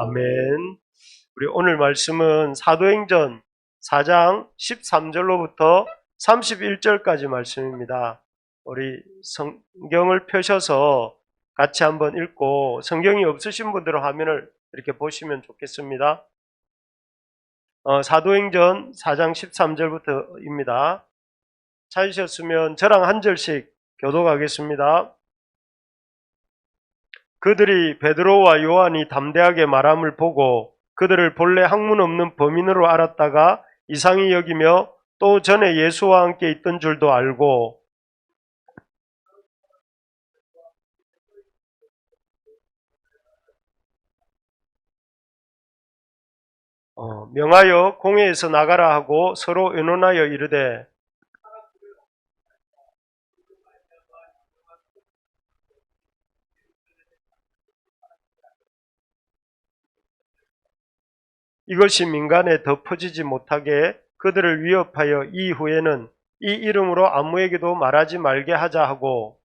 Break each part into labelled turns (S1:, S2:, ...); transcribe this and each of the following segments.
S1: 아멘. 우리 오늘 말씀은 사도행전 4장 13절로부터 31절까지 말씀입니다. 우리 성경을 펴셔서 같이 한번 읽고 성경이 없으신 분들은 화면을 이렇게 보시면 좋겠습니다. 사도행전 4장 13절부터입니다. 찾으셨으면 저랑 한 절씩 교독하겠습니다. 그들이 베드로와 요한이 담대하게 말함을 보고 그들을 본래 학문 없는 범인으로 알았다가 이상히 여기며 또 전에 예수와 함께 있던 줄도 알고 명하여 공회에서 나가라 하고 서로 의논하여 이르되 이것이 민간에 더 퍼지지 못하게 그들을 위협하여 이후에는 이 이름으로 아무에게도 말하지 말게 하자 하고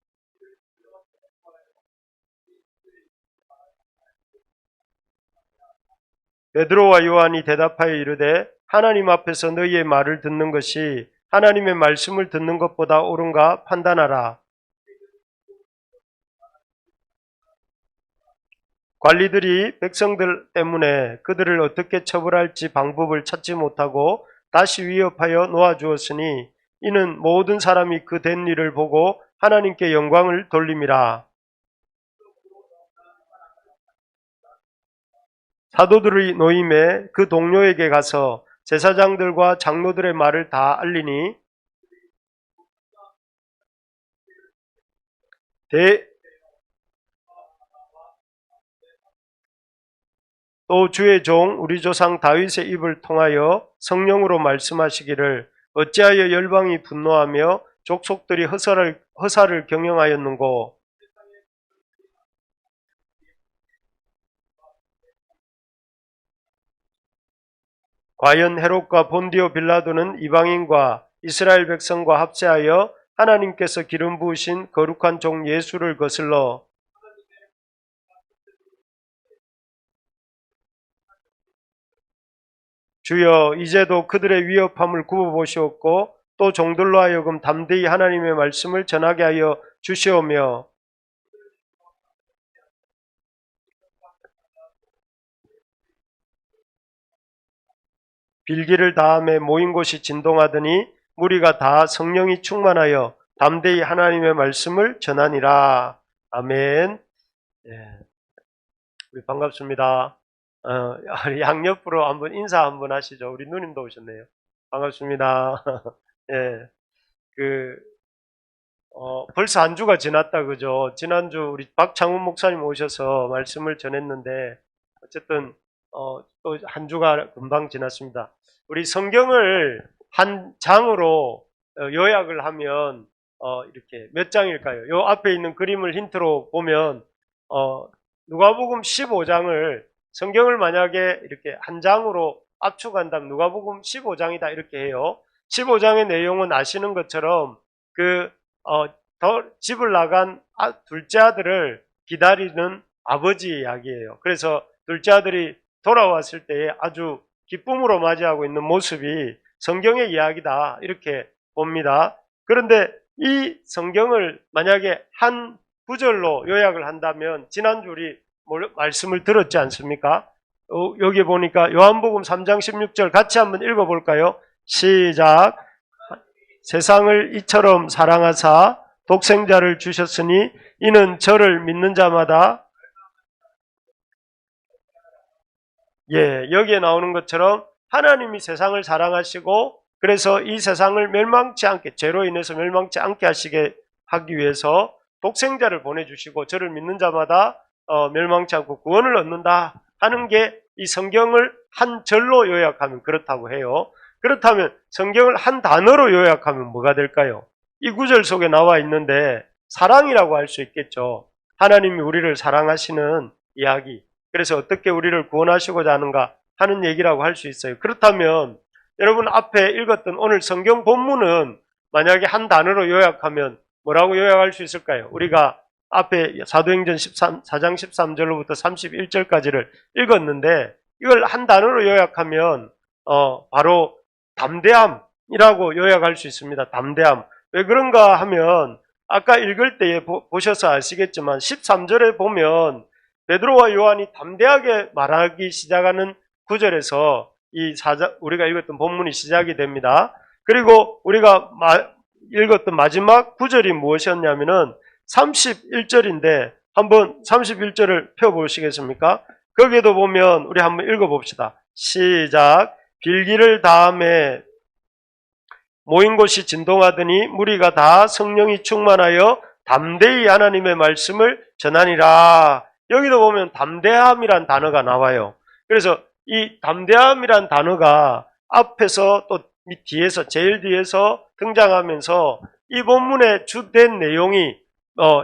S1: 베드로와 요한이 대답하여 이르되 하나님 앞에서 너희의 말을 듣는 것이 하나님의 말씀을 듣는 것보다 옳은가 판단하라. 관리들이 백성들 때문에 그들을 어떻게 처벌할지 방법을 찾지 못하고 다시 위협하여 놓아주었으니 이는 모든 사람이 그 된 일을 보고 하나님께 영광을 돌림이라. 사도들의 노임에 그 동료에게 가서 제사장들과 장로들의 말을 다 알리니 또 주의 종 우리 조상 다윗의 입을 통하여 성령으로 말씀하시기를 어찌하여 열방이 분노하며 족속들이 허사를 경영하였는고. 과연 헤롯과 본디오 빌라도는 이방인과 이스라엘 백성과 합세하여 하나님께서 기름 부으신 거룩한 종 예수를 거슬러 주여 이제도 그들의 위협함을 굽어보시옵고 또 종들로 하여금 담대히 하나님의 말씀을 전하게 하여 주시오며 빌기를 다함에 모인 곳이 진동하더니 무리가 다 성령이 충만하여 담대히 하나님의 말씀을 전하니라. 아멘. 예. 우리 반갑습니다. 양옆으로 한번 인사 한번 하시죠. 우리 누님도 오셨네요. 반갑습니다. 예. 벌써 한 주가 지났다, 그죠? 지난주 우리 박창훈 목사님 오셔서 말씀을 전했는데, 어쨌든, 또 한 주가 금방 지났습니다. 우리 성경을 한 장으로 요약을 하면, 이렇게 몇 장일까요? 요 앞에 있는 그림을 힌트로 보면, 누가복음 15장을 성경을 만약에 이렇게 한 장으로 압축한다면 누가복음 15장이다 이렇게 해요. 15장의 내용은 아시는 것처럼 집을 나간 둘째 아들을 기다리는 아버지 이야기예요. 그래서 둘째 아들이 돌아왔을 때에 아주 기쁨으로 맞이하고 있는 모습이 성경의 이야기다 이렇게 봅니다. 그런데 이 성경을 만약에 한 구절로 요약을 한다면 지난주 우리 말씀을 들었지 않습니까? 여기 보니까 요한복음 3장 16절 같이 한번 읽어볼까요? 시작. 세상을 이처럼 사랑하사 독생자를 주셨으니 이는 저를 믿는 자마다 여기에 나오는 것처럼 하나님이 세상을 사랑하시고 그래서 이 세상을 멸망치 않게 죄로 인해서 멸망치 않게 하기 위해서 독생자를 보내주시고 저를 믿는 자마다 멸망치 않고 구원을 얻는다 하는 게 이 성경을 한 절로 요약하면 그렇다고 해요. 그렇다면 성경을 한 단어로 요약하면 뭐가 될까요? 이 구절 속에 나와 있는데 사랑이라고 할 수 있겠죠. 하나님이 우리를 사랑하시는 이야기. 그래서 어떻게 우리를 구원하시고자 하는가 하는 얘기라고 할 수 있어요. 그렇다면 여러분 앞에 읽었던 오늘 성경 본문은 만약에 한 단어로 요약하면 뭐라고 요약할 수 있을까요? 우리가 앞에 사도행전 4장 13절로부터 31절까지를 읽었는데 이걸 한 단어로 요약하면 바로 담대함이라고 요약할 수 있습니다. 담대함. 왜 그런가 하면 아까 읽을 때 보셔서 아시겠지만 13절에 보면 베드로와 요한이 담대하게 말하기 시작하는 구절에서 우리가 읽었던 본문이 시작이 됩니다. 그리고 우리가 읽었던 마지막 구절이 무엇이었냐면은 31절인데 한번 31절을 펴보시겠습니까? 거기에도 보면 우리 한번 읽어봅시다. 시작. 빌기를 다음에 모인 곳이 진동하더니 무리가 다 성령이 충만하여 담대히 하나님의 말씀을 전하니라. 여기도 보면 담대함이란 단어가 나와요. 그래서 이 담대함이란 단어가 앞에서 또 뒤에서 제일 뒤에서 등장하면서 이 본문의 주된 내용이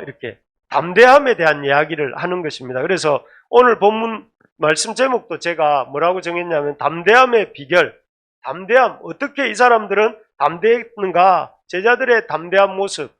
S1: 이렇게 담대함에 대한 이야기를 하는 것입니다. 그래서 오늘 본문 말씀 제목도 제가 뭐라고 정했냐면 담대함의 비결, 담대함, 어떻게 이 사람들은 담대했는가, 제자들의 담대한 모습.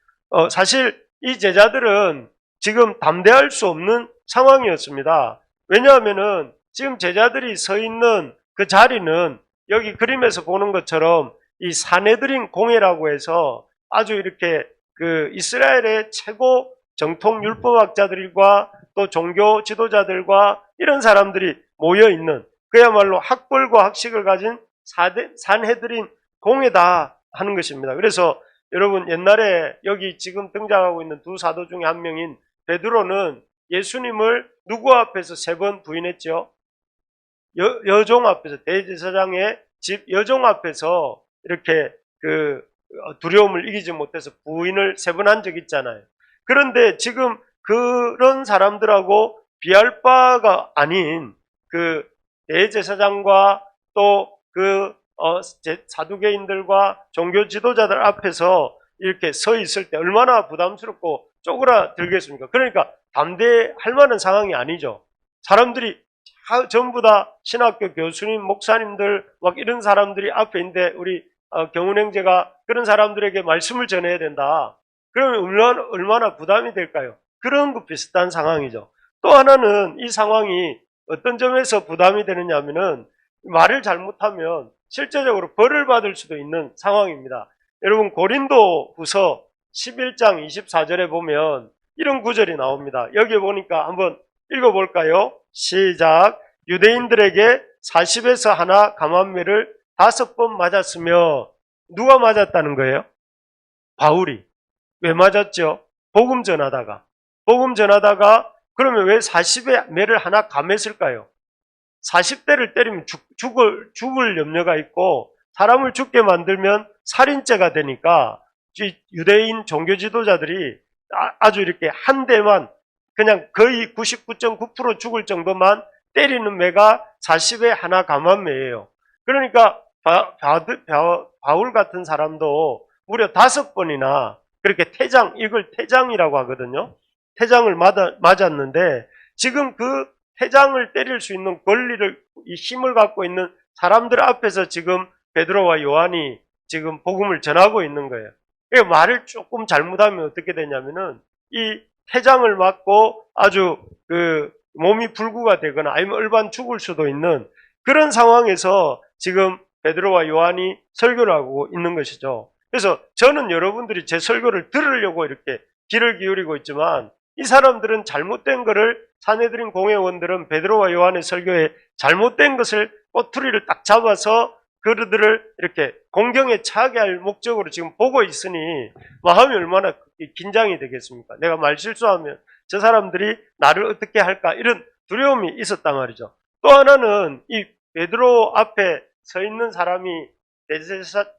S1: 사실 이 제자들은 지금 담대할 수 없는 상황이었습니다. 왜냐하면은 지금 제자들이 서 있는 그 자리는 여기 그림에서 보는 것처럼 이 사네드린 공회라고 해서 아주 이렇게 그 이스라엘의 최고 정통 율법학자들과 또 종교 지도자들과 이런 사람들이 모여 있는 그야말로 학벌과 학식을 가진 산헤드린 공회다 하는 것입니다. 그래서 여러분 옛날에 여기 지금 등장하고 있는 두 사도 중에 한 명인 베드로는 예수님을 누구 앞에서 3번 부인했죠? 여종 앞에서, 대제사장의 집 여종 앞에서 이렇게 그 두려움을 이기지 못해서 부인을 3번 한 적이 있잖아요. 그런데 지금 그런 사람들하고 비할 바가 아닌 그 대제사장과 또 그 사두개인들과 종교 지도자들 앞에서 이렇게 서 있을 때 얼마나 부담스럽고 쪼그라들겠습니까? 그러니까 담대할 만한 상황이 아니죠. 사람들이 전부 다 신학교 교수님, 목사님들 막 이런 사람들이 앞에 있는데 우리 경운행제가 그런 사람들에게 말씀을 전해야 된다. 그러면 얼마나 부담이 될까요? 그런 것 비슷한 상황이죠. 또 하나는 이 상황이 어떤 점에서 부담이 되느냐 하면은 말을 잘못하면 실제적으로 벌을 받을 수도 있는 상황입니다. 여러분 고린도 후서 11장 24절에 보면 이런 구절이 나옵니다. 여기 보니까 한번 읽어볼까요? 시작. 유대인들에게 40에서 하나 감암매를 5번 맞았으며 누가 맞았다는 거예요? 바울이. 왜 맞았죠? 복음 전하다가 그러면 왜 40에 매를 하나 감했을까요? 40대를 때리면 죽을 염려가 있고 사람을 죽게 만들면 살인죄가 되니까 유대인 종교 지도자들이 아주 이렇게 한 대만 그냥 거의 99.9% 죽을 정도만 때리는 매가 40에 하나 감암매예요. 그러니까 바울 같은 사람도 무려 5번이나 그렇게 이걸 태장이라고 하거든요. 태장을 맞았는데 지금 그 태장을 때릴 수 있는 권리를, 이 힘을 갖고 있는 사람들 앞에서 지금 베드로와 요한이 지금 복음을 전하고 있는 거예요. 그러니까 말을 조금 잘못하면 어떻게 되냐면은 이 태장을 맞고 아주 그 몸이 불구가 되거나 아니면 얼반 죽을 수도 있는 그런 상황에서 지금 베드로와 요한이 설교를 하고 있는 것이죠. 그래서 저는 여러분들이 제 설교를 들으려고 이렇게 귀를 기울이고 있지만 이 사람들은 잘못된 것을 사내들인 공회원들은 베드로와 요한의 설교에 잘못된 것을 꼬투리를 딱 잡아서 그들을 이렇게 공경에 처하게 할 목적으로 지금 보고 있으니 마음이 얼마나 긴장이 되겠습니까? 내가 말 실수하면 저 사람들이 나를 어떻게 할까 이런 두려움이 있었단 말이죠. 또 하나는 이 베드로 앞에 서 있는 사람이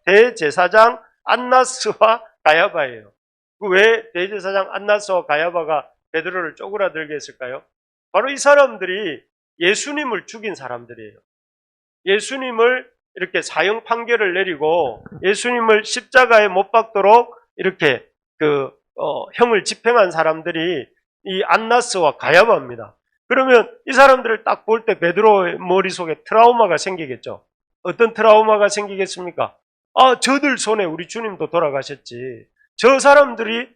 S1: 대제사장 안나스와 가야바예요. 왜 대제사장 안나스와 가야바가 베드로를 쪼그라들게 했을까요? 바로 이 사람들이 예수님을 죽인 사람들이에요. 예수님을 이렇게 사형 판결을 내리고 예수님을 십자가에 못 박도록 이렇게 형을 집행한 사람들이 이 안나스와 가야바입니다. 그러면 이 사람들을 딱 볼 때 베드로의 머릿속에 트라우마가 생기겠죠. 어떤 트라우마가 생기겠습니까? 저들 손에 우리 주님도 돌아가셨지. 저 사람들이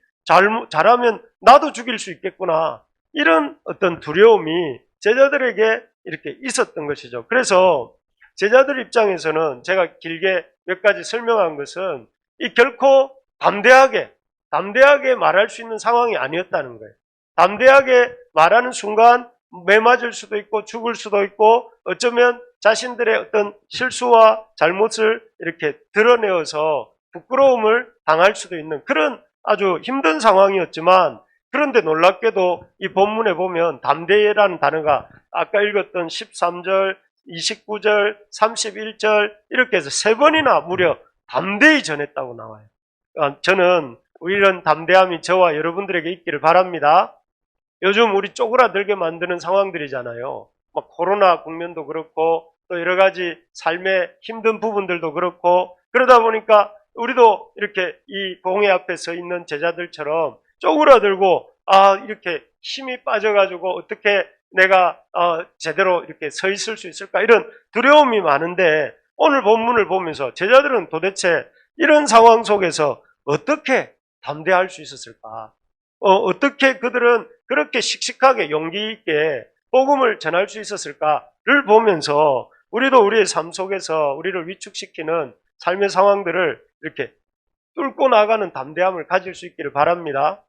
S1: 잘하면 나도 죽일 수 있겠구나. 이런 어떤 두려움이 제자들에게 이렇게 있었던 것이죠. 그래서 제자들 입장에서는 제가 길게 몇 가지 설명한 것은 이 결코 담대하게 말할 수 있는 상황이 아니었다는 거예요. 담대하게 말하는 순간 매 맞을 수도 있고 죽을 수도 있고 어쩌면 자신들의 어떤 실수와 잘못을 이렇게 드러내어서 부끄러움을 당할 수도 있는 그런 아주 힘든 상황이었지만, 그런데 놀랍게도 이 본문에 보면 담대라는 단어가 아까 읽었던 13절, 29절, 31절 이렇게 해서 3번이나 무려 담대히 전했다고 나와요. 저는 이런 담대함이 저와 여러분들에게 있기를 바랍니다. 요즘 우리 쪼그라들게 만드는 상황들이잖아요. 막 코로나 국면도 그렇고 또 여러 가지 삶의 힘든 부분들도 그렇고, 그러다 보니까 우리도 이렇게 이 봉회 앞에 서 있는 제자들처럼 쪼그라들고 이렇게 힘이 빠져가지고 어떻게 내가 제대로 이렇게 서 있을 수 있을까, 이런 두려움이 많은데, 오늘 본문을 보면서 제자들은 도대체 이런 상황 속에서 어떻게 담대할 수 있었을까? 어떻게 그들은 그렇게 씩씩하게 용기 있게 복음을 전할 수 있었을까를 보면서 우리도 우리의 삶 속에서 우리를 위축시키는 삶의 상황들을 이렇게 뚫고 나가는 담대함을 가질 수 있기를 바랍니다.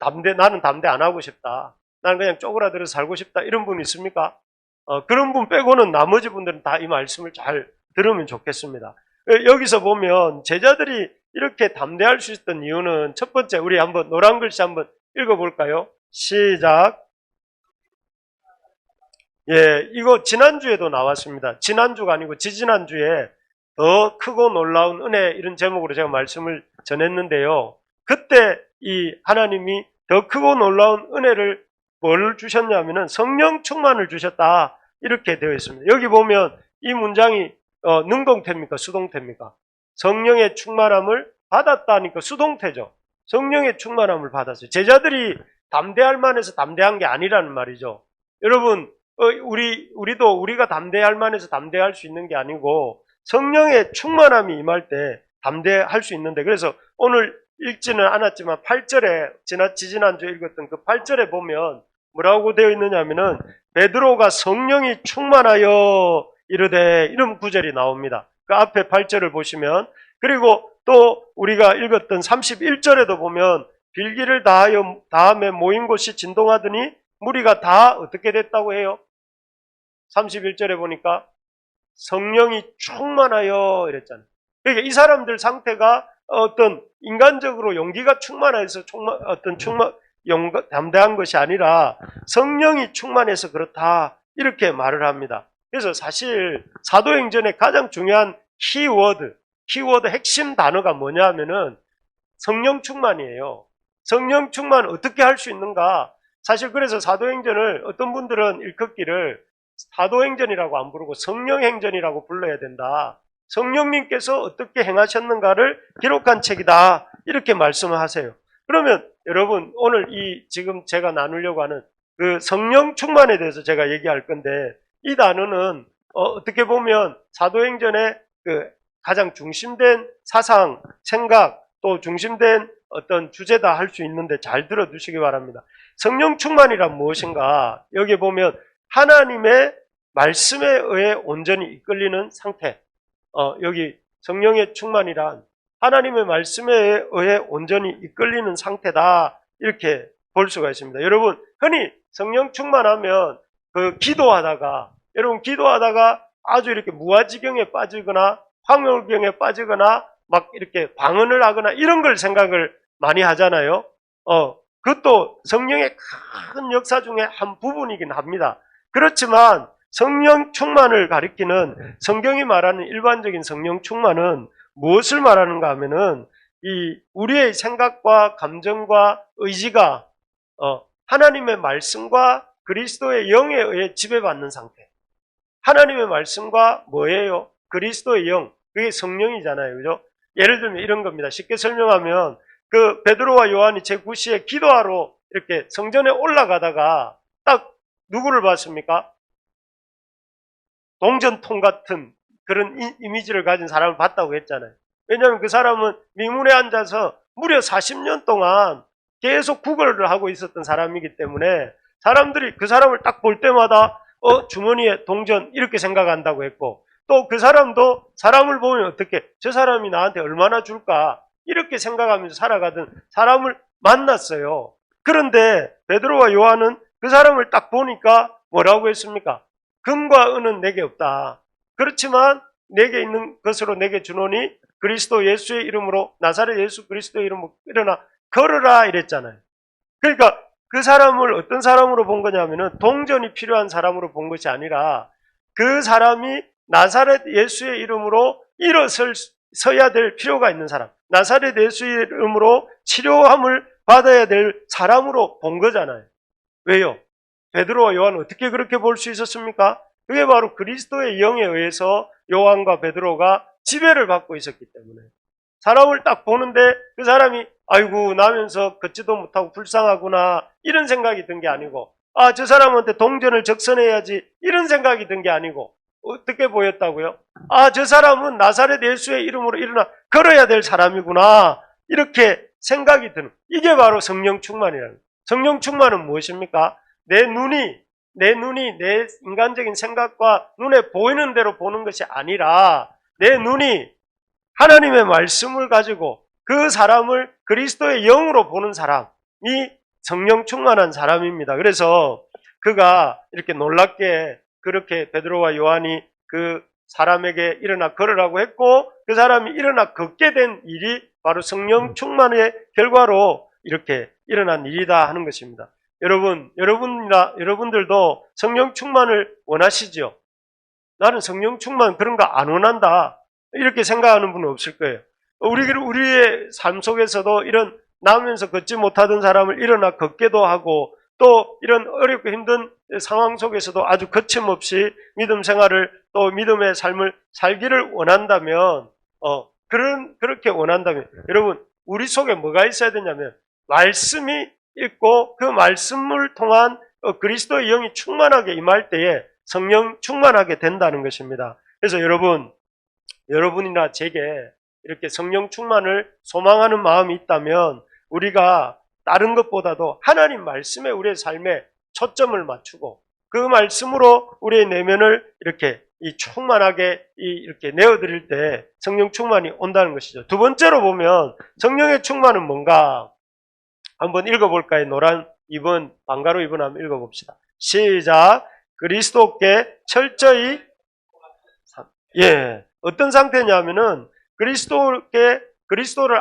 S1: 나는 담대 안 하고 싶다. 나는 그냥 쪼그라들어서 살고 싶다. 이런 분 있습니까? 그런 분 빼고는 나머지 분들은 다 이 말씀을 잘 들으면 좋겠습니다. 여기서 보면 제자들이 이렇게 담대할 수 있었던 이유는, 첫 번째, 우리 한번 노란 글씨 한번 읽어볼까요? 시작. 예, 이거 지난주에도 나왔습니다. 지난주가 아니고 지지난주에 더 크고 놀라운 은혜, 이런 제목으로 제가 말씀을 전했는데요. 그때 이 하나님이 더 크고 놀라운 은혜를 뭘 주셨냐면은 성령 충만을 주셨다, 이렇게 되어 있습니다. 여기 보면 이 문장이 능동태입니까? 수동태입니까? 성령의 충만함을 받았다니까 수동태죠. 성령의 충만함을 받았어요. 제자들이 담대할 만해서 담대한 게 아니라는 말이죠. 여러분, 우리도 우리가 담대할 만해서 담대할 수 있는 게 아니고 성령의 충만함이 임할 때 담대할 수 있는데, 그래서 오늘 읽지는 않았지만 8절에 지난주에 읽었던 그 8절에 보면 뭐라고 되어 있느냐면은 베드로가 성령이 충만하여 이르되, 이런 구절이 나옵니다. 그 앞에 8절을 보시면, 그리고 또 우리가 읽었던 31절에도 보면 빌기를 다하여 다음에 모인 곳이 진동하더니 무리가 다 어떻게 됐다고 해요? 31절에 보니까 성령이 충만하여 이랬잖아요. 그러니까 이 사람들 상태가 어떤 인간적으로 용기가 충만해서 담대한 것이 아니라 성령이 충만해서 그렇다, 이렇게 말을 합니다. 그래서 사실 사도행전의 가장 중요한 키워드 핵심 단어가 뭐냐 하면은 성령 충만이에요. 성령 충만 어떻게 할 수 있는가? 사실 그래서 사도행전을 어떤 분들은 일컫기를 사도행전이라고 안 부르고 성령행전이라고 불러야 된다. 성령님께서 어떻게 행하셨는가를 기록한 책이다, 이렇게 말씀을 하세요. 그러면 여러분, 오늘 지금 제가 나누려고 하는 그 성령 충만에 대해서 제가 얘기할 건데, 이 단어는 어떻게 보면 사도행전의 그 가장 중심된 사상, 생각, 또 중심된 어떤 주제다 할 수 있는데 잘 들어두시기 바랍니다. 성령 충만이란 무엇인가? 여기 보면 하나님의 말씀에 의해 온전히 이끌리는 상태. 여기 성령의 충만이란 하나님의 말씀에 의해 온전히 이끌리는 상태다, 이렇게 볼 수가 있습니다. 여러분, 흔히 성령 충만하면 여러분 기도하다가 아주 이렇게 무아지경에 빠지거나 황홀경에 빠지거나 막 이렇게 방언을 하거나 이런 걸 생각을 많이 하잖아요. 그것도 성령의 큰 역사 중에 한 부분이긴 합니다. 그렇지만 성령 충만을 가리키는 성경이 말하는 일반적인 성령 충만은 무엇을 말하는가 하면은 우리의 생각과 감정과 의지가 하나님의 말씀과 그리스도의 영에 의해 지배받는 상태. 하나님의 말씀과 뭐예요? 그리스도의 영. 그게 성령이잖아요. 그죠? 예를 들면 이런 겁니다. 쉽게 설명하면 그 베드로와 요한이 제9시에 기도하러 이렇게 성전에 올라가다가 딱 누구를 봤습니까? 동전통 같은 그런 이미지를 가진 사람을 봤다고 했잖아요. 왜냐하면 그 사람은 미문에 앉아서 무려 40년 동안 계속 구걸을 하고 있었던 사람이기 때문에 사람들이 그 사람을 딱 볼 때마다 주머니에 동전 이렇게 생각한다고 했고, 또 그 사람도 사람을 보면 어떻게 저 사람이 나한테 얼마나 줄까 이렇게 생각하면서 살아가던 사람을 만났어요. 그런데 베드로와 요한은 그 사람을 딱 보니까 뭐라고 했습니까? 금과 은은 내게 없다. 그렇지만 내게 있는 것으로 내게 주노니 그리스도 예수의 이름으로, 나사렛 예수 그리스도의 이름으로 일어나 걸으라 이랬잖아요. 그러니까 그 사람을 어떤 사람으로 본 거냐면은 동전이 필요한 사람으로 본 것이 아니라 그 사람이 나사렛 예수의 이름으로 일어서야 될 필요가 있는 사람, 나사렛 예수의 이름으로 치료함을 받아야 될 사람으로 본 거잖아요. 왜요? 베드로와 요한은 어떻게 그렇게 볼 수 있었습니까? 그게 바로 그리스도의 영에 의해서 요한과 베드로가 지배를 받고 있었기 때문에, 사람을 딱 보는데 그 사람이 아이고 나면서 걷지도 못하고 불쌍하구나 이런 생각이 든 게 아니고, 아 저 사람한테 동전을 적선해야지 이런 생각이 든 게 아니고, 어떻게 보였다고요? 아 저 사람은 나사렛 예수의 이름으로 일어나 걸어야 될 사람이구나 이렇게 생각이 드는, 이게 바로 성령 충만이라는 거예요. 성령 충만은 무엇입니까? 내 눈이 내 인간적인 생각과 눈에 보이는 대로 보는 것이 아니라 내 눈이 하나님의 말씀을 가지고 그 사람을 그리스도의 영으로 보는 사람이 성령 충만한 사람입니다. 그래서 그가 이렇게 놀랍게 그렇게 베드로와 요한이 그 사람에게 일어나 걸으라고 했고, 그 사람이 일어나 걷게 된 일이 바로 성령 충만의 결과로 이렇게 일어난 일이다 하는 것입니다. 여러분들도 성령 충만을 원하시죠? 나는 성령 충만 그런 거 안 원한다 이렇게 생각하는 분은 없을 거예요. 우리의 삶 속에서도 이런 나오면서 걷지 못하던 사람을 일어나 걷게도 하고, 또 이런 어렵고 힘든 상황 속에서도 아주 거침없이 믿음 생활을, 또 믿음의 삶을 살기를 원한다면, 그렇게 원한다면, 여러분, 우리 속에 뭐가 있어야 되냐면, 말씀이 있고, 그 말씀을 통한 그리스도의 영이 충만하게 임할 때에 성령 충만하게 된다는 것입니다. 그래서 여러분이나 제게 이렇게 성령 충만을 소망하는 마음이 있다면, 우리가 다른 것보다도 하나님 말씀에 우리의 삶에 초점을 맞추고 그 말씀으로 우리의 내면을 이렇게 충만하게 이렇게 내어드릴 때 성령 충만이 온다는 것이죠. 두 번째로 보면 성령의 충만은 뭔가 한번 읽어볼까요? 노란 2번, 방가로 2번 한번 읽어봅시다. 시작. 그리스도께 철저히, 어떤 상태냐면은 그리스도를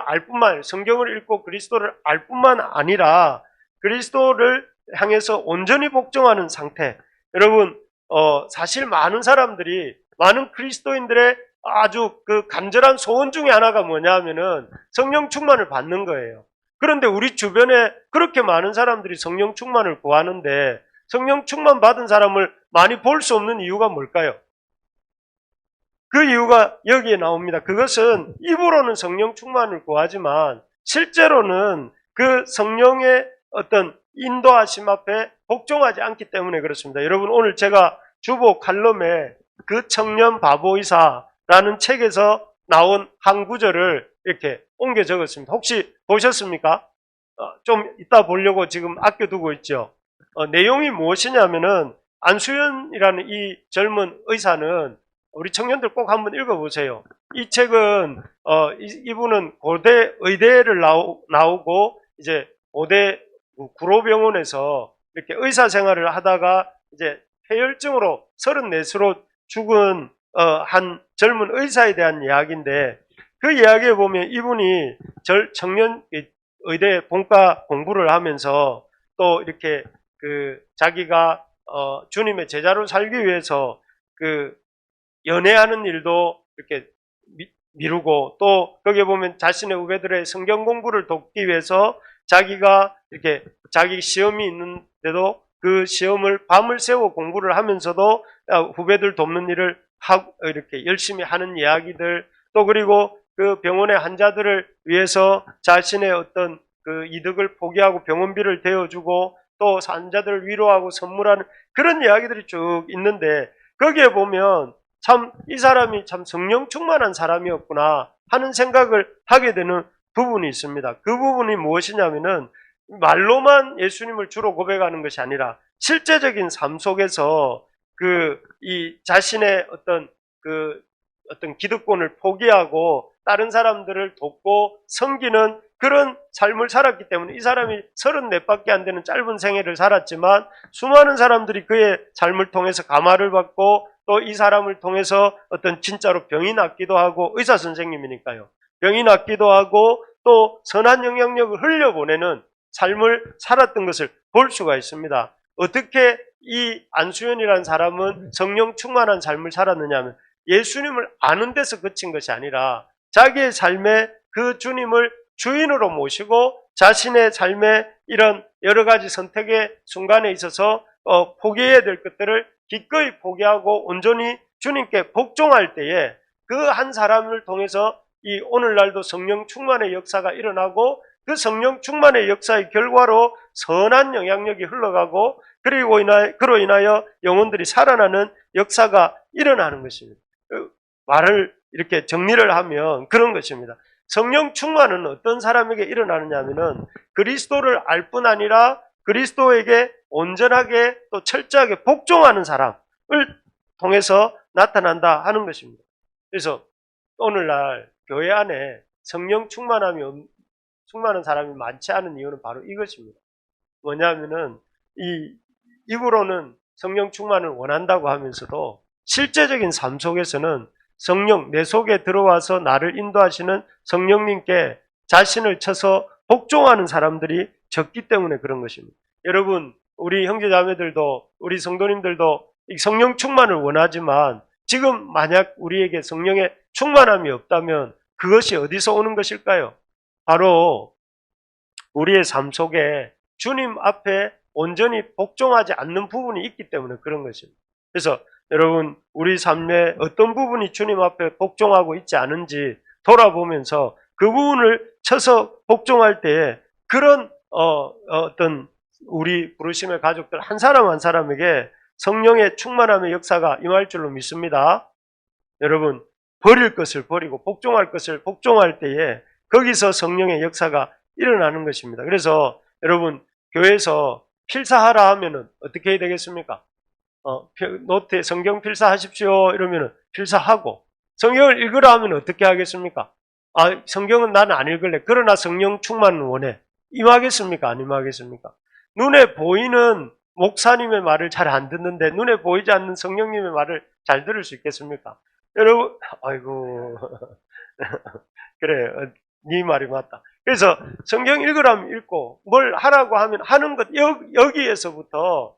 S1: 알 뿐만 아니라, 성경을 읽고 그리스도를 알 뿐만 아니라 그리스도를 향해서 온전히 복종하는 상태. 여러분, 사실 많은 그리스도인들의 아주 그 간절한 소원 중에 하나가 뭐냐면은 성령 충만을 받는 거예요. 그런데 우리 주변에 그렇게 많은 사람들이 성령 충만을 구하는데 성령 충만 받은 사람을 많이 볼 수 없는 이유가 뭘까요? 그 이유가 여기에 나옵니다. 그것은 입으로는 성령 충만을 구하지만 실제로는 그 성령의 어떤 인도하심 앞에 복종하지 않기 때문에 그렇습니다. 여러분, 오늘 제가 주보 칼럼에 그 청년 바보이사라는 책에서 나온 한 구절을 이렇게 옮겨 적었습니다. 혹시 보셨습니까? 좀 이따 보려고 지금 아껴두고 있죠. 내용이 무엇이냐면은 안수연이라는 이 젊은 의사는, 우리 청년들 꼭 한번 읽어보세요. 이 책은 이분은 고대 의대를 나오고 이제 고대 구로병원에서 이렇게 의사 생활을 하다가 이제 폐혈증으로 34세로 죽은 한 젊은 의사에 대한 이야기인데, 그 이야기에 보면 이분이 청년 의대 본과 공부를 하면서 또 이렇게 그 자기가 주님의 제자로 살기 위해서 그 연애하는 일도 이렇게 미루고, 또 거기에 보면 자신의 후배들의 성경 공부를 돕기 위해서 자기가 이렇게 자기 시험이 있는데도 그 시험을 밤을 새워 공부를 하면서도 후배들 돕는 일을 하고 이렇게 열심히 하는 이야기들, 또 그리고 그 병원의 환자들을 위해서 자신의 어떤 그 이득을 포기하고 병원비를 대어주고 또 환자들을 위로하고 선물하는 그런 이야기들이 쭉 있는데, 거기에 보면 참 이 사람이 참 성령 충만한 사람이었구나 하는 생각을 하게 되는 부분이 있습니다. 그 부분이 무엇이냐면은 말로만 예수님을 주로 고백하는 것이 아니라 실제적인 삶 속에서 이 자신의 어떤 기득권을 포기하고 다른 사람들을 돕고 섬기는 그런 삶을 살았기 때문에 이 사람이 34밖에 안 되는 짧은 생애를 살았지만 수많은 사람들이 그의 삶을 통해서 감화를 받고 또 이 사람을 통해서 어떤 진짜로 병이 낫기도 하고 의사 선생님이니까요. 병이 낫기도 하고 또 선한 영향력을 흘려보내는 삶을 살았던 것을 볼 수가 있습니다. 어떻게 이 안수연이라는 사람은 성령 충만한 삶을 살았느냐 하면 예수님을 아는 데서 그친 것이 아니라 자기의 삶에 그 주님을 주인으로 모시고 자신의 삶의 이런 여러 가지 선택의 순간에 있어서 포기해야 될 것들을 기꺼이 포기하고 온전히 주님께 복종할 때에 그 한 사람을 통해서 이 오늘날도 성령 충만의 역사가 일어나고 그 성령 충만의 역사의 결과로 선한 영향력이 흘러가고 그로 인하여 영혼들이 살아나는 역사가 일어나는 것입니다. 말을 이렇게 정리를 하면 그런 것입니다. 성령 충만은 어떤 사람에게 일어나느냐 하면은 그리스도를 알 뿐 아니라 그리스도에게 온전하게 또 철저하게 복종하는 사람을 통해서 나타난다 하는 것입니다. 그래서 오늘날 교회 안에 성령 충만한 사람이 많지 않은 이유는 바로 이것입니다. 뭐냐면은 입으로는 성령 충만을 원한다고 하면서도 실제적인 삶 속에서는 성령, 내 속에 들어와서 나를 인도하시는 성령님께 자신을 쳐서 복종하는 사람들이 적기 때문에 그런 것입니다. 여러분, 우리 형제자매들도 우리 성도님들도 성령 충만을 원하지만 지금 만약 우리에게 성령의 충만함이 없다면 그것이 어디서 오는 것일까요? 바로 우리의 삶 속에 주님 앞에 온전히 복종하지 않는 부분이 있기 때문에 그런 것입니다. 그래서 여러분, 우리 삶의 어떤 부분이 주님 앞에 복종하고 있지 않은지 돌아보면서 그 부분을 쳐서 복종할 때에 그런 어떤 우리 부르심의 가족들 한 사람 한 사람에게 성령의 충만함의 역사가 임할 줄로 믿습니다. 여러분, 버릴 것을 버리고 복종할 것을 복종할 때에 거기서 성령의 역사가 일어나는 것입니다. 그래서 여러분, 교회에서 필사하라 하면은 어떻게 해야 되겠습니까? 노트에 성경 필사하십시오 이러면은 필사하고, 성경을 읽으라 하면 어떻게 하겠습니까? 성경은 나는 안 읽을래. 그러나 성령 충만은 원해. 임하겠습니까? 안 임하겠습니까? 눈에 보이는 목사님의 말을 잘 안 듣는데 눈에 보이지 않는 성령님의 말을 잘 들을 수 있겠습니까? 여러분, 아이고 그래, 네 말이 맞다. 그래서 성경 읽으라면 읽고 뭘 하라고 하면 하는 것, 여기에서부터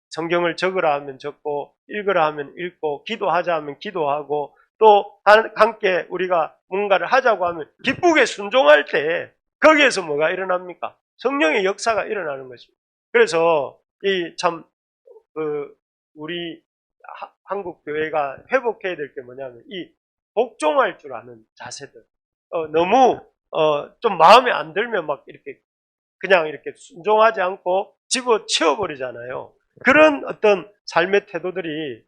S1: 성경을 적으라 하면 적고 읽으라 하면 읽고 기도하자 하면 기도하고 또 함께 우리가 뭔가를 하자고 하면 기쁘게 순종할 때 거기에서 뭐가 일어납니까? 성령의 역사가 일어나는 것입니다. 그래서 우리 한국 교회가 회복해야 될 게 뭐냐면 이 복종할 줄 아는 자세들. 너무 좀 마음에 안 들면 막 그냥 이렇게 순종하지 않고 집어치워버리잖아요. 그런 어떤 삶의 태도들이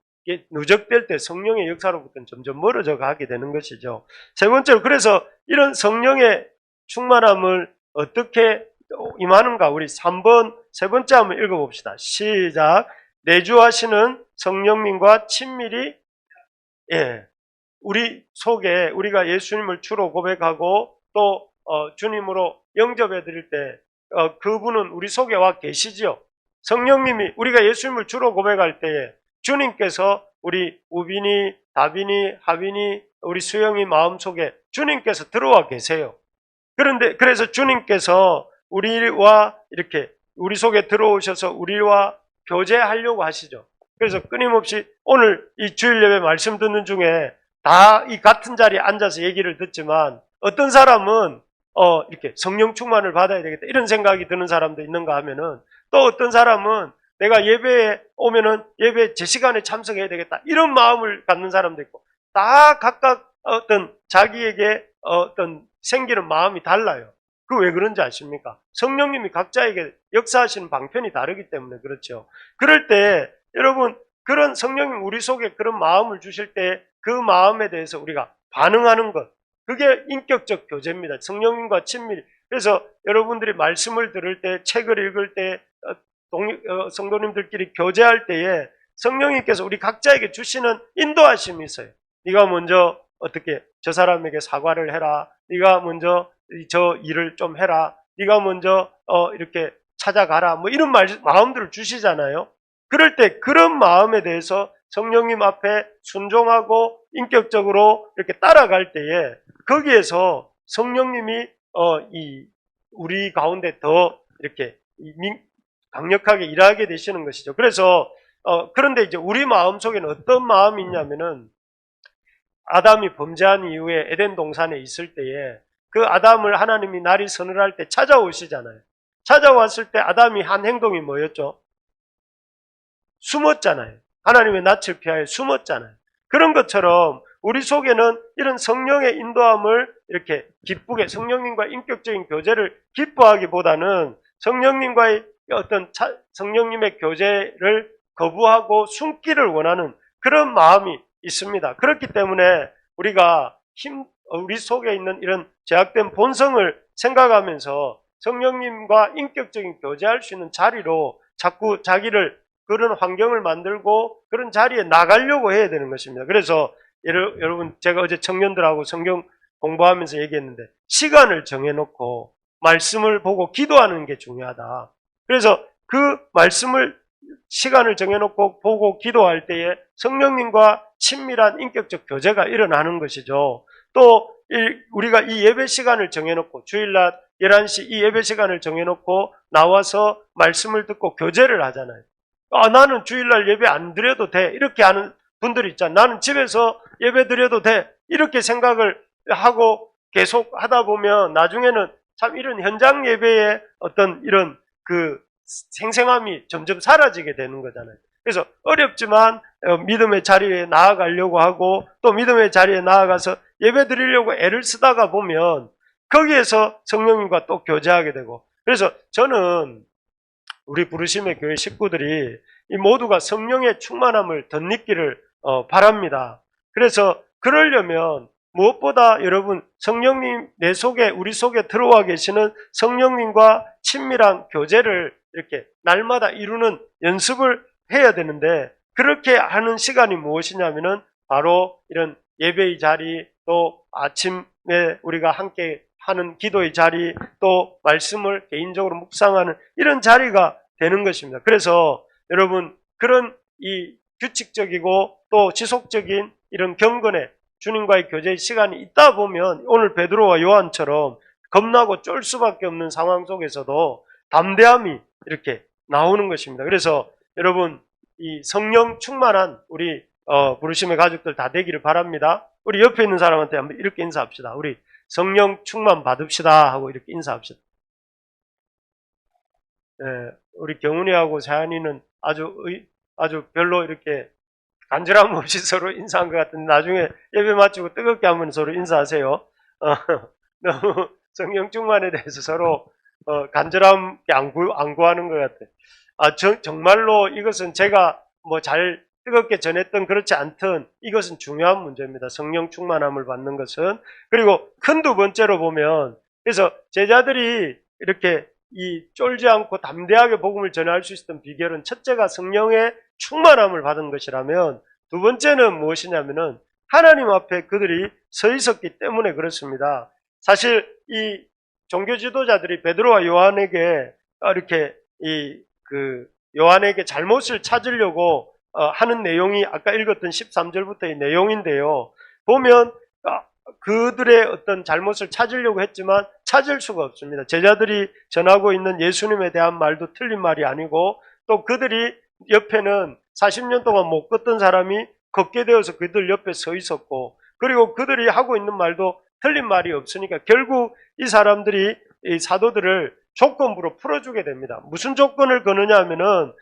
S1: 누적될 때 성령의 역사로부터는 점점 멀어져 가게 되는 것이죠. 세 번째로, 그래서 이런 성령의 충만함을 어떻게 임하는가, 우리 3번, 세 번째 한번 읽어봅시다. 시작. 내주하시는 성령님과 친밀히, 우리 속에 우리가 예수님을 주로 고백하고 또 주님으로 영접해 드릴 때 그분은 우리 속에 와 계시지요. 성령님이, 우리가 예수님을 주로 고백할 때에 주님께서 우리 우빈이, 다빈이, 하빈이, 우리 수영이 마음속에 주님께서 들어와 계세요. 그래서 주님께서 우리와 이렇게 우리 속에 들어오셔서 우리와 교제하려고 하시죠. 그래서 끊임없이 오늘 이 주일 예배 말씀 듣는 중에 다 이 같은 자리에 앉아서 얘기를 듣지만 어떤 사람은 이렇게 성령 충만을 받아야 되겠다 이런 생각이 드는 사람도 있는가 하면은, 또 어떤 사람은 내가 예배에 오면은 예배 제 시간에 참석해야 되겠다 이런 마음을 갖는 사람도 있고, 다 각각 어떤 자기에게 어떤 생기는 마음이 달라요. 그 왜 그런지 아십니까? 성령님이 각자에게 역사하시는 방편이 다르기 때문에 그렇죠. 그럴 때 여러분, 그런 성령님 우리 속에 그런 마음을 주실 때 그 마음에 대해서 우리가 반응하는 것, 그게 인격적 교제입니다. 성령님과 친밀히. 그래서 여러분들이 말씀을 들을 때, 책을 읽을 때, 성도님들끼리 교제할 때에 성령님께서 우리 각자에게 주시는 인도하심이 있어요. 네가 먼저 어떻게 저 사람에게 사과를 해라. 네가 먼저 저 일을 좀 해라. 네가 먼저 이렇게 찾아가라. 뭐 이런 마음들을 주시잖아요. 그럴 때 그런 마음에 대해서 성령님 앞에 순종하고 인격적으로 이렇게 따라갈 때에 거기에서 성령님이 우리 가운데 더 이렇게 강력하게 일하게 되시는 것이죠. 그래서 그런데 이제 우리 마음 속에는 어떤 마음이 있냐면은 아담이 범죄한 이후에 에덴 동산에 있을 때에 그 아담을 하나님이 날이 서늘할 때 찾아오시잖아요. 찾아왔을 때 아담이 한 행동이 뭐였죠? 숨었잖아요. 하나님의 낯을 피하여 숨었잖아요. 그런 것처럼 우리 속에는 이런 성령의 인도함을 이렇게 기쁘게 성령님과 인격적인 교제를 기뻐하기보다는 성령님과의 어떤 성령님의 교제를 거부하고 숨기를 원하는 그런 마음이 있습니다. 그렇기 때문에 우리가 우리 속에 있는 이런 제약된 본성을 생각하면서 성령님과 인격적인 교제할 수 있는 자리로 자꾸 자기를 그런 환경을 만들고 그런 자리에 나가려고 해야 되는 것입니다. 그래서 여러분 제가 어제 청년들하고 성경 공부하면서 얘기했는데 시간을 정해놓고 말씀을 보고 기도하는 게 중요하다. 그래서 그 말씀을 시간을 정해놓고 보고 기도할 때에 성령님과 친밀한 인격적 교제가 일어나는 것이죠. 또 우리가 이 예배 시간을 정해놓고 주일날 11시 이 예배 시간을 정해놓고 나와서 말씀을 듣고 교제를 하잖아요. 나는 주일날 예배 안 드려도 돼. 이렇게 하는 분들이 있잖아요. 나는 집에서 예배 드려도 돼. 이렇게 생각을 하고 계속 하다 보면 나중에는 참 이런 현장 예배의 어떤 이런 그 생생함이 점점 사라지게 되는 거잖아요. 그래서 어렵지만 믿음의 자리에 나아가려고 하고 또 믿음의 자리에 나아가서 예배 드리려고 애를 쓰다가 보면 거기에서 성령님과 또 교제하게 되고 그래서 저는 우리 부르심의 교회 식구들이 이 모두가 성령의 충만함을 덧입기를 바랍니다. 그래서 그러려면 무엇보다 여러분 성령님 내 속에 우리 속에 들어와 계시는 성령님과 친밀한 교제를 이렇게 날마다 이루는 연습을 해야 되는데 그렇게 하는 시간이 무엇이냐면은 바로 이런 예배의 자리 또 아침에 우리가 함께 하는 기도의 자리 또 말씀을 개인적으로 묵상하는 이런 자리가 되는 것입니다. 그래서 여러분 그런 이 규칙적이고 또 지속적인 이런 경건의 주님과의 교제의 시간이 있다 보면 오늘 베드로와 요한처럼 겁나고 쫄 수밖에 없는 상황 속에서도 담대함이 이렇게 나오는 것입니다. 그래서 여러분 이 성령 충만한 우리 부르심의 가족들 다 되기를 바랍니다. 우리 옆에 있는 사람한테 한번 이렇게 인사합시다. 우리 성령 충만 받읍시다 하고 이렇게 인사합시다. 우리 경훈이하고 자연이는 아주 별로 이렇게 간절함 없이 서로 인사한 것 같은데 나중에 예배 마치고 뜨겁게 한번 서로 인사하세요. 너무 성령 충만에 대해서 서로 간절함 안 구하는 것 같아요. 정말로 이것은 제가 뭐 잘 뜨겁게 전했던 그렇지 않든 이것은 중요한 문제입니다. 성령 충만함을 받는 것은. 그리고 큰 두 번째로 보면 그래서 제자들이 이렇게 이 쫄지 않고 담대하게 복음을 전할 수 있었던 비결은 첫째가 성령의 충만함을 받은 것이라면 두 번째는 무엇이냐면은 하나님 앞에 그들이 서 있었기 때문에 그렇습니다. 사실 이 종교 지도자들이 베드로와 요한에게 이렇게 요한에게 잘못을 찾으려고 하는 내용이 아까 읽었던 13절부터의 내용인데요. 보면 그들의 어떤 잘못을 찾으려고 했지만 찾을 수가 없습니다. 제자들이 전하고 있는 예수님에 대한 말도 틀린 말이 아니고 또 그들이 옆에는 40년 동안 못 걷던 사람이 걷게 되어서 그들 옆에 서 있었고 그리고 그들이 하고 있는 말도 틀린 말이 없으니까 결국 이 사람들이 이 사도들을 조건부로 풀어주게 됩니다. 무슨 조건을 거느냐 하면은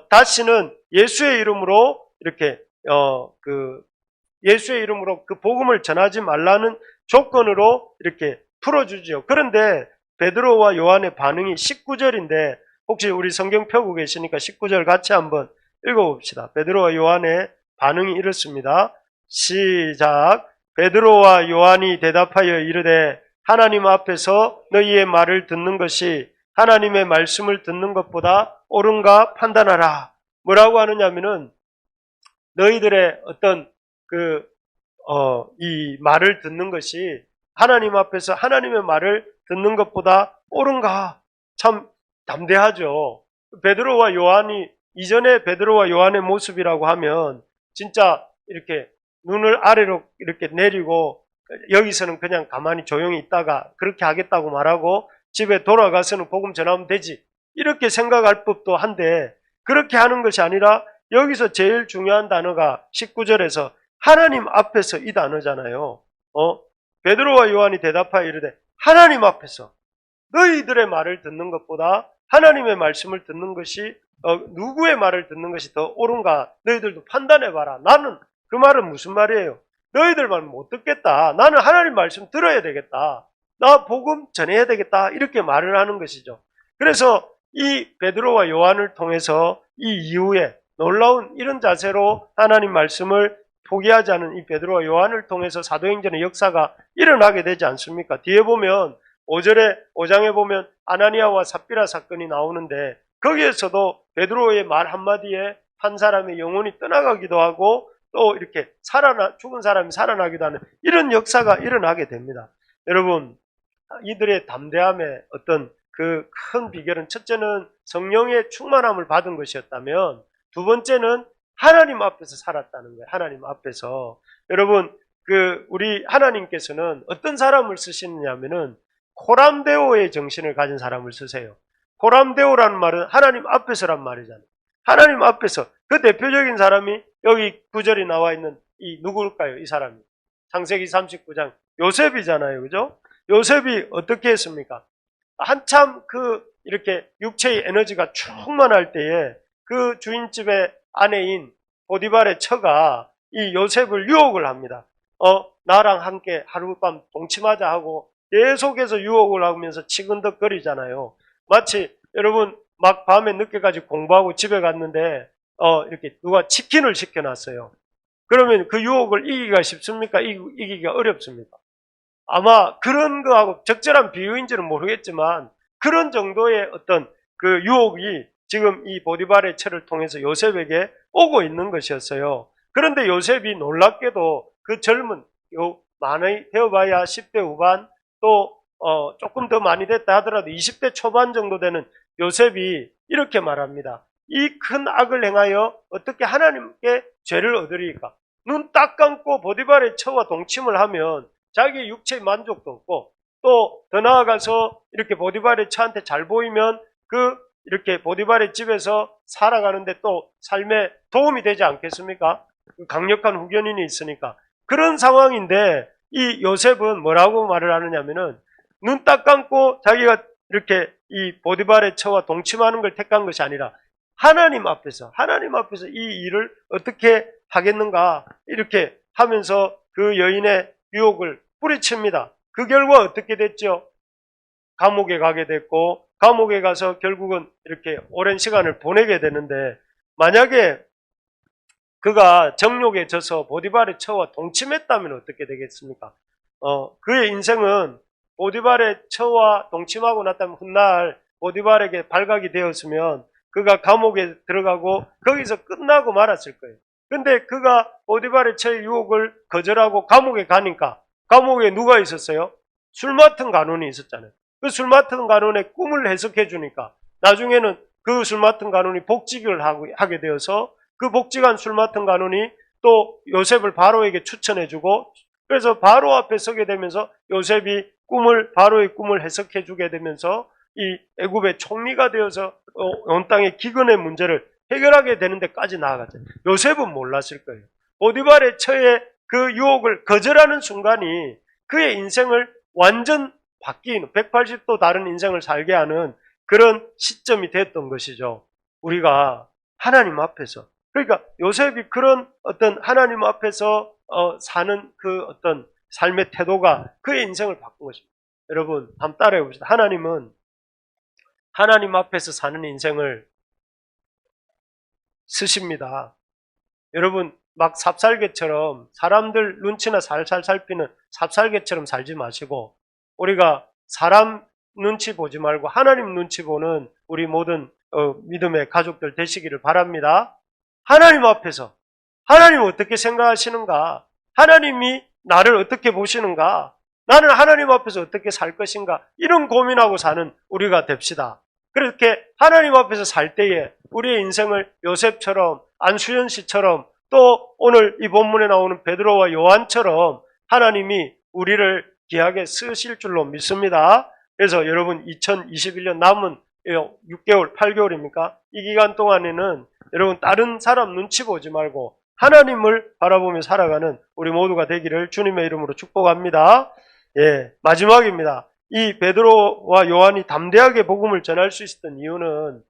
S1: 다시는 예수의 이름으로 이렇게 예수의 이름으로 그 복음을 전하지 말라는 조건으로 이렇게 풀어주지요. 그런데 베드로와 요한의 반응이 19절인데 혹시 우리 성경 펴고 계시니까 19절 같이 한번 읽어봅시다. 베드로와 요한의 반응이 이렇습니다. 시작. 베드로와 요한이 대답하여 이르되 하나님 앞에서 너희의 말을 듣는 것이 하나님의 말씀을 듣는 것보다 옳은가 판단하라. 뭐라고 하느냐면은 너희들의 어떤 이 말을 듣는 것이 하나님 앞에서 하나님의 말을 듣는 것보다 옳은가? 참 담대하죠. 베드로와 요한이 이전에 베드로와 요한의 모습이라고 하면 진짜 이렇게 눈을 아래로 이렇게 내리고 여기서는 그냥 가만히 조용히 있다가 그렇게 하겠다고 말하고 집에 돌아가서는 복음 전하면 되지. 이렇게 생각할 법도 한데 그렇게 하는 것이 아니라 여기서 제일 중요한 단어가 19절에서 하나님 앞에서 이 단어잖아요. 베드로와 요한이 대답하여 이르되 하나님 앞에서 너희들의 말을 듣는 것보다 하나님의 말씀을 듣는 것이 누구의 말을 듣는 것이 더 옳은가 너희들도 판단해봐라. 나는 그 말은 무슨 말이에요? 너희들 말 못 듣겠다. 나는 하나님 말씀 들어야 되겠다. 나 복음 전해야 되겠다. 이렇게 말을 하는 것이죠. 그래서 이 베드로와 요한을 통해서 이 이후에 놀라운 이런 자세로 하나님 말씀을 포기하지 않은 이 베드로와 요한을 통해서 사도행전의 역사가 일어나게 되지 않습니까? 뒤에 보면 5장에 보면 아나니아와 삽비라 사건이 나오는데 거기에서도 베드로의 말 한마디에 한 사람의 영혼이 떠나가기도 하고 또 이렇게 죽은 사람이 살아나기도 하는 이런 역사가 일어나게 됩니다. 여러분, 이들의 담대함의 어떤 그 큰 비결은 첫째는 성령의 충만함을 받은 것이었다면 두 번째는 하나님 앞에서 살았다는 거예요. 하나님 앞에서. 여러분, 우리 하나님께서는 어떤 사람을 쓰시느냐면은 코람데오의 정신을 가진 사람을 쓰세요. 코람데오라는 말은 하나님 앞에서란 말이잖아요. 하나님 앞에서. 그 대표적인 사람이 여기 9절이 나와 있는 이 누구일까요? 이 사람이. 창세기 39장 요셉이잖아요. 그죠? 요셉이 어떻게 했습니까? 한참 이렇게 육체의 에너지가 충만할 때에 그 주인집의 아내인 보디발의 처가 이 요셉을 유혹을 합니다. 나랑 함께 하룻밤 동침하자 하고 계속해서 유혹을 하면서 치근덕거리잖아요. 마치 여러분 막 밤에 늦게까지 공부하고 집에 갔는데 이렇게 누가 치킨을 시켜놨어요. 그러면 그 유혹을 이기기가 쉽습니까? 이기기가 어렵습니까? 아마 그런 거하고 적절한 비유인지는 모르겠지만 그런 정도의 어떤 그 유혹이 지금 이 보디발의 처를 통해서 요셉에게 오고 있는 것이었어요. 그런데 요셉이 놀랍게도 그 젊은 많이 되어봐야 10대 후반 또 조금 더 많이 됐다 하더라도 20대 초반 정도 되는 요셉이 이렇게 말합니다. 이 큰 악을 행하여 어떻게 하나님께 죄를 얻으리까? 눈 딱 감고 보디발의 처와 동침을 하면 자기 육체의 만족도 없고 또 더 나아가서 이렇게 보디발의 처한테 잘 보이면 이렇게 보디발의 집에서 살아가는데 또 삶에 도움이 되지 않겠습니까? 강력한 후견인이 있으니까. 그런 상황인데 이 요셉은 뭐라고 말을 하느냐면은 눈 딱 감고 자기가 이렇게 이 보디발의 처와 동침하는 걸 택한 것이 아니라 하나님 앞에서 이 일을 어떻게 하겠는가 이렇게 하면서 그 여인의 유혹을 뿌리칩니다. 그 결과 어떻게 됐죠? 감옥에 가게 됐고 감옥에 가서 결국은 이렇게 오랜 시간을 보내게 되는데 만약에 그가 정욕에 져서 보디발의 처와 동침했다면 어떻게 되겠습니까? 그의 인생은 보디발의 처와 동침하고 났다면 훗날 보디발에게 발각이 되었으면 그가 감옥에 들어가고 거기서 끝나고 말았을 거예요. 근데 그가 보디발의 처의 유혹을 거절하고 감옥에 가니까 감옥에 누가 있었어요? 술 맡은 간원이 있었잖아요. 그 술 맡은 간원의 꿈을 해석해 주니까 나중에는 그 술 맡은 간원이 복직을 하게 되어서 그 복직한 술 맡은 간원이 또 요셉을 바로에게 추천해 주고 그래서 바로 앞에 서게 되면서 요셉이 바로의 꿈을 해석해 주게 되면서 이 애굽의 총리가 되어서 온 땅의 기근의 문제를 해결하게 되는 데까지 나아갔죠. 요셉은 몰랐을 거예요. 보디발의 처의 그 유혹을 거절하는 순간이 그의 인생을 완전 바뀐 180도 다른 인생을 살게 하는 그런 시점이 됐던 것이죠. 우리가 하나님 앞에서 그러니까 요셉이 그런 어떤 하나님 앞에서 사는 그 어떤 삶의 태도가 그의 인생을 바꾼 것입니다. 여러분 한번 따라해 봅시다. 하나님은 하나님 앞에서 사는 인생을 쓰십니다. 여러분 막 삽살개처럼 사람들 눈치나 살살 살피는 삽살개처럼 살지 마시고 우리가 사람 눈치 보지 말고 하나님 눈치 보는 우리 모든 믿음의 가족들 되시기를 바랍니다. 하나님 앞에서 하나님 어떻게 생각하시는가? 하나님이 나를 어떻게 보시는가? 나는 하나님 앞에서 어떻게 살 것인가? 이런 고민하고 사는 우리가 됩시다. 그렇게 하나님 앞에서 살 때에 우리의 인생을 요셉처럼, 안수연 씨처럼, 또 오늘 이 본문에 나오는 베드로와 요한처럼 하나님이 우리를 귀하게 쓰실 줄로 믿습니다. 그래서 여러분 2021년 남은 6개월, 8개월입니까? 이 기간 동안에는 여러분 다른 사람 눈치 보지 말고 하나님을 바라보며 살아가는 우리 모두가 되기를 주님의 이름으로 축복합니다. 예, 마지막입니다. 이 베드로와 요한이 담대하게 복음을 전할 수 있었던 이유는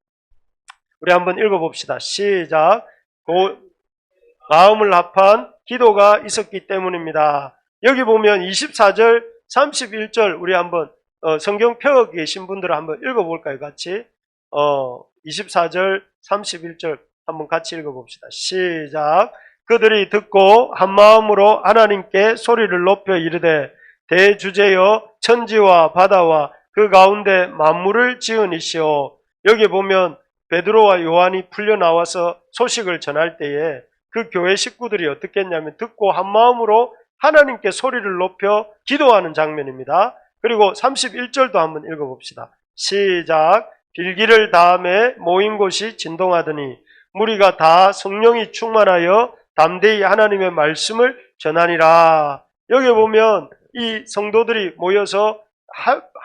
S1: 우리 한번 읽어봅시다. 시작. 마음을 합한 기도가 있었기 때문입니다. 여기 보면 24절, 31절 우리 한번 성경 펴고 계신 분들은 한번 읽어볼까요? 같이 24절, 31절 한번 같이 읽어봅시다. 시작. 그들이 듣고 한마음으로 하나님께 소리를 높여 이르되 대주제여 천지와 바다와 그 가운데 만물을 지으니시오. 여기 보면 베드로와 요한이 풀려나와서 소식을 전할 때에 그 교회 식구들이 어떻게 했냐면 듣고 한마음으로 하나님께 소리를 높여 기도하는 장면입니다. 그리고 31절도 한번 읽어봅시다. 시작. 빌기를 다음에 모인 곳이 진동하더니 무리가 다 성령이 충만하여 담대히 하나님의 말씀을 전하니라. 여기 보면 이 성도들이 모여서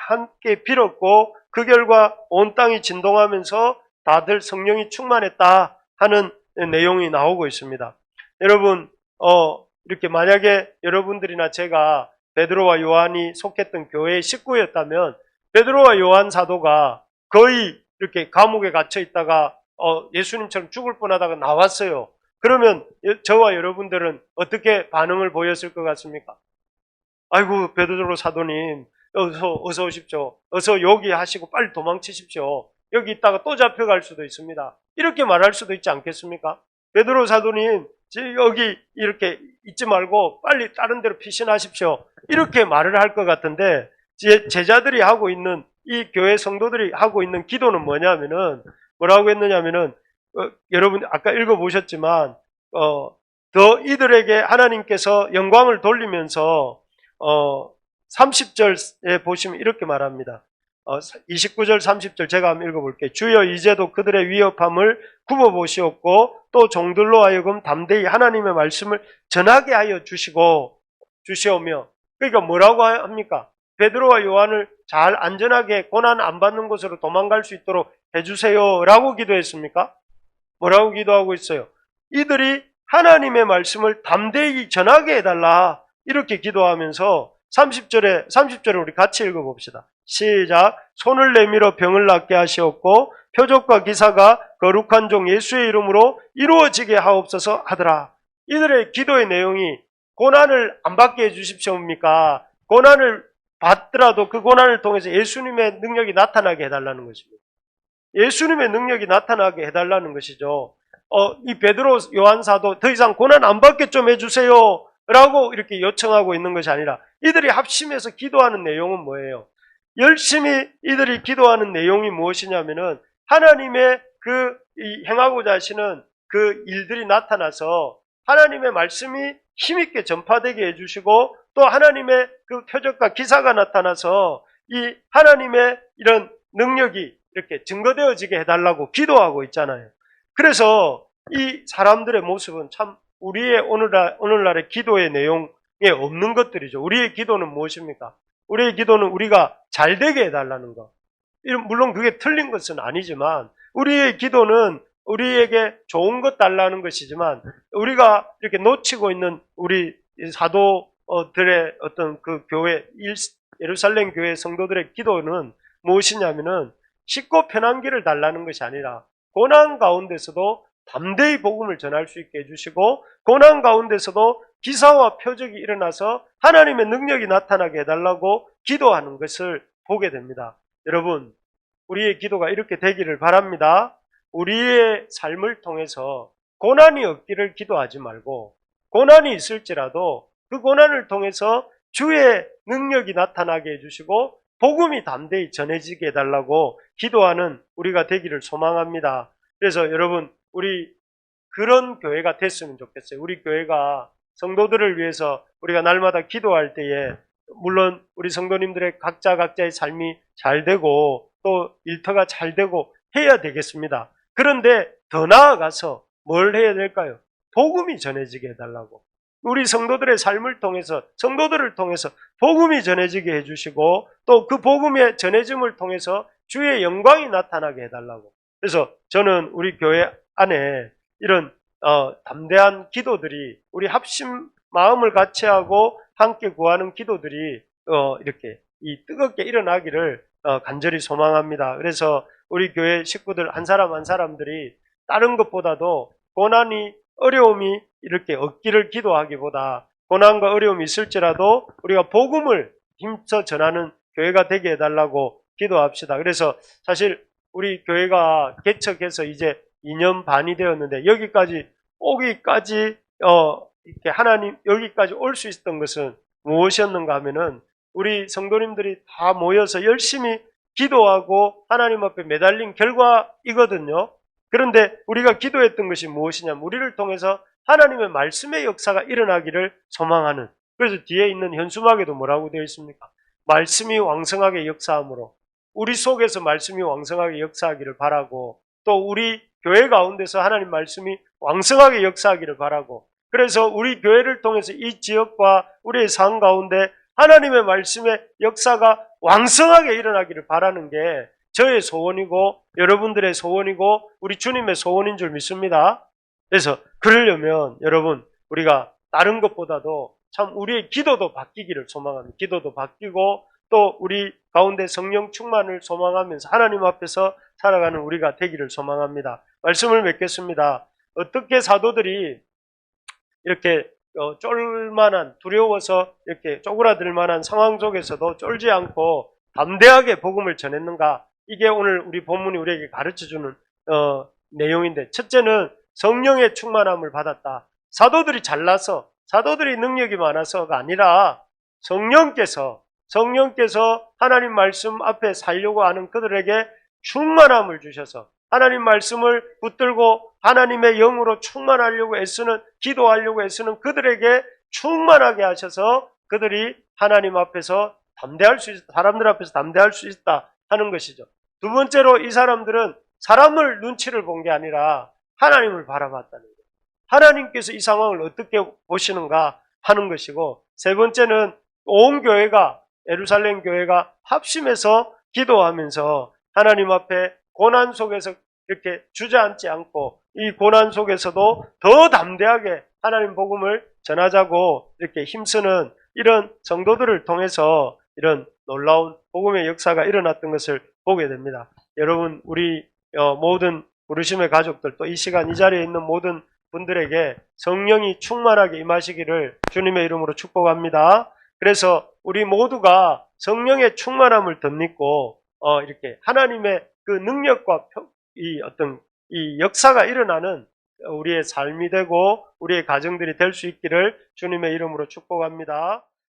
S1: 함께 빌었고 그 결과 온 땅이 진동하면서 다들 성령이 충만했다 하는 내용이 나오고 있습니다. 여러분 이렇게 만약에 여러분들이나 제가 베드로와 요한이 속했던 교회의 식구였다면 베드로와 요한 사도가 거의 이렇게 감옥에 갇혀 있다가 예수님처럼 죽을 뻔하다가 나왔어요. 그러면 저와 여러분들은 어떻게 반응을 보였을 것 같습니까? 아이고 베드로 사도님 어서 오십시오. 어서 여기 하시고 빨리 도망치십시오. 여기 있다가 또 잡혀갈 수도 있습니다. 이렇게 말할 수도 있지 않겠습니까? 베드로 사도님 여기 이렇게 있지 말고 빨리 다른 데로 피신하십시오. 이렇게 말을 할 것 같은데 제자들이 하고 있는 이 교회 성도들이 하고 있는 기도는 뭐냐면은 뭐라고 했느냐면은 여러분 아까 읽어보셨지만 더 이들에게 하나님께서 영광을 돌리면서 30절에 보시면 이렇게 말합니다. 29절 30절 제가 한번 읽어볼게요. 주여 이제도 그들의 위협함을 굽어보시옵고 또 종들로 하여금 담대히 하나님의 말씀을 전하게 하여 주시오며 그러니까 뭐라고 합니까? 베드로와 요한을 잘 안전하게 고난 안 받는 곳으로 도망갈 수 있도록 해주세요 라고 기도했습니까? 뭐라고 기도하고 있어요? 이들이 하나님의 말씀을 담대히 전하게 해달라 이렇게 기도하면서 30절에 우리 같이 읽어봅시다. 시작. 손을 내밀어 병을 낫게 하시었고 표적과 기사가 거룩한 종 예수의 이름으로 이루어지게 하옵소서 하더라. 이들의 기도의 내용이 고난을 안 받게 해주십시오입니까? 고난을 받더라도 그 고난을 통해서 예수님의 능력이 나타나게 해달라는 것입니다. 예수님의 능력이 나타나게 해달라는 것이죠. 이 베드로 요한 사도 더 이상 고난 안 받게 좀 해주세요 라고 이렇게 요청하고 있는 것이 아니라 이들이 합심해서 기도하는 내용은 뭐예요? 열심히 이들이 기도하는 내용이 무엇이냐면은 하나님의 행하고자 하시는 그 일들이 나타나서 하나님의 말씀이 힘있게 전파되게 해주시고 또 하나님의 그 표적과 기사가 나타나서 이 하나님의 이런 능력이 이렇게 증거되어지게 해달라고 기도하고 있잖아요. 그래서 이 사람들의 모습은 참 우리의 오늘날의 기도의 내용에 없는 것들이죠. 우리의 기도는 무엇입니까? 우리의 기도는 우리가 잘 되게 해달라는 것. 물론 그게 틀린 것은 아니지만 우리의 기도는 우리에게 좋은 것 달라는 것이지만 우리가 이렇게 놓치고 있는 우리 사도들의 어떤 그 교회, 예루살렘 교회 성도들의 기도는 무엇이냐면은 쉽고 편한 길을 달라는 것이 아니라 고난 가운데서도 담대히 복음을 전할 수 있게 해주시고 고난 가운데서도 기사와 표적이 일어나서 하나님의 능력이 나타나게 해달라고 기도하는 것을 보게 됩니다. 여러분, 우리의 기도가 이렇게 되기를 바랍니다. 우리의 삶을 통해서 고난이 없기를 기도하지 말고 고난이 있을지라도 그 고난을 통해서 주의 능력이 나타나게 해주시고 복음이 담대히 전해지게 해달라고 기도하는 우리가 되기를 소망합니다. 그래서 여러분, 우리 그런 교회가 됐으면 좋겠어요. 우리 교회가 성도들을 위해서 우리가 날마다 기도할 때에 물론 우리 성도님들의 각자의 삶이 잘 되고 또 일터가 잘 되고 해야 되겠습니다. 그런데 더 나아가서 뭘 해야 될까요? 복음이 전해지게 해달라고. 우리 성도들의 삶을 통해서, 성도들을 통해서 복음이 전해지게 해주시고 또 그 복음의 전해짐을 통해서 주의 영광이 나타나게 해달라고. 그래서 저는 우리 교회 안에 이런 담대한 기도들이, 우리 합심 마음을 같이 하고 함께 구하는 기도들이 이렇게 뜨겁게 일어나기를 간절히 소망합니다. 그래서 우리 교회 식구들 한 사람 한 사람들이 다른 것보다도 고난이, 어려움이 이렇게 없기를 기도하기보다 고난과 어려움이 있을지라도 우리가 복음을 힘써 전하는 교회가 되게 해달라고 기도합시다. 그래서 사실 우리 교회가 개척해서 이제 2년 반이 되었는데 여기까지 오기까지 이렇게 하나님 여기까지 올 수 있었던 것은 무엇이었는가 하면은 우리 성도님들이 다 모여서 열심히 기도하고 하나님 앞에 매달린 결과이거든요. 그런데 우리가 기도했던 것이 무엇이냐면 우리를 통해서 하나님의 말씀의 역사가 일어나기를 소망하는, 그래서 뒤에 있는 현수막에도 뭐라고 되어 있습니까? 말씀이 왕성하게 역사함으로 우리 속에서 말씀이 왕성하게 역사하기를 바라고 또 우리 교회 가운데서 하나님 말씀이 왕성하게 역사하기를 바라고, 그래서 우리 교회를 통해서 이 지역과 우리의 삶 가운데 하나님의 말씀의 역사가 왕성하게 일어나기를 바라는 게 저의 소원이고 여러분들의 소원이고 우리 주님의 소원인 줄 믿습니다. 그래서 그러려면 여러분, 우리가 다른 것보다도 참 우리의 기도도 바뀌기를 소망합니다. 기도도 바뀌고 또 우리 가운데 성령 충만을 소망하면서 하나님 앞에서 살아가는 우리가 되기를 소망합니다. 말씀을 맺겠습니다. 어떻게 사도들이 이렇게 쫄만한, 두려워서 이렇게 쪼그라들 만한 상황 속에서도 쫄지 않고 담대하게 복음을 전했는가? 이게 오늘 우리 본문이 우리에게 가르쳐주는 내용인데, 첫째는 성령의 충만함을 받았다. 사도들이 잘나서, 사도들이 능력이 많아서가 아니라 성령께서 하나님 말씀 앞에 살려고 하는 그들에게 충만함을 주셔서 하나님 말씀을 붙들고 하나님의 영으로 충만하려고 애쓰는, 기도하려고 애쓰는 그들에게 충만하게 하셔서 그들이 하나님 앞에서 담대할 수 있다, 사람들 앞에서 담대할 수 있다 하는 것이죠. 두 번째로 이 사람들은 사람을 눈치를 본 게 아니라 하나님을 바라봤다는 거예요. 하나님께서 이 상황을 어떻게 보시는가 하는 것이고, 세 번째는 온 교회가, 예루살렘 교회가 합심해서 기도하면서 하나님 앞에 고난 속에서 이렇게 주저앉지 않고 이 고난 속에서도 더 담대하게 하나님 복음을 전하자고 이렇게 힘쓰는 이런 성도들을 통해서 이런 놀라운 복음의 역사가 일어났던 것을 보게 됩니다. 여러분, 우리 모든 부르심의 가족들, 또 이 시간 이 자리에 있는 모든 분들에게 성령이 충만하게 임하시기를 주님의 이름으로 축복합니다. 그래서 우리 모두가 성령의 충만함을 덧입고 이렇게 하나님의 그 능력과 이 역사가 일어나는 우리의 삶이 되고 우리의 가정들이 될 수 있기를 주님의 이름으로 축복합니다.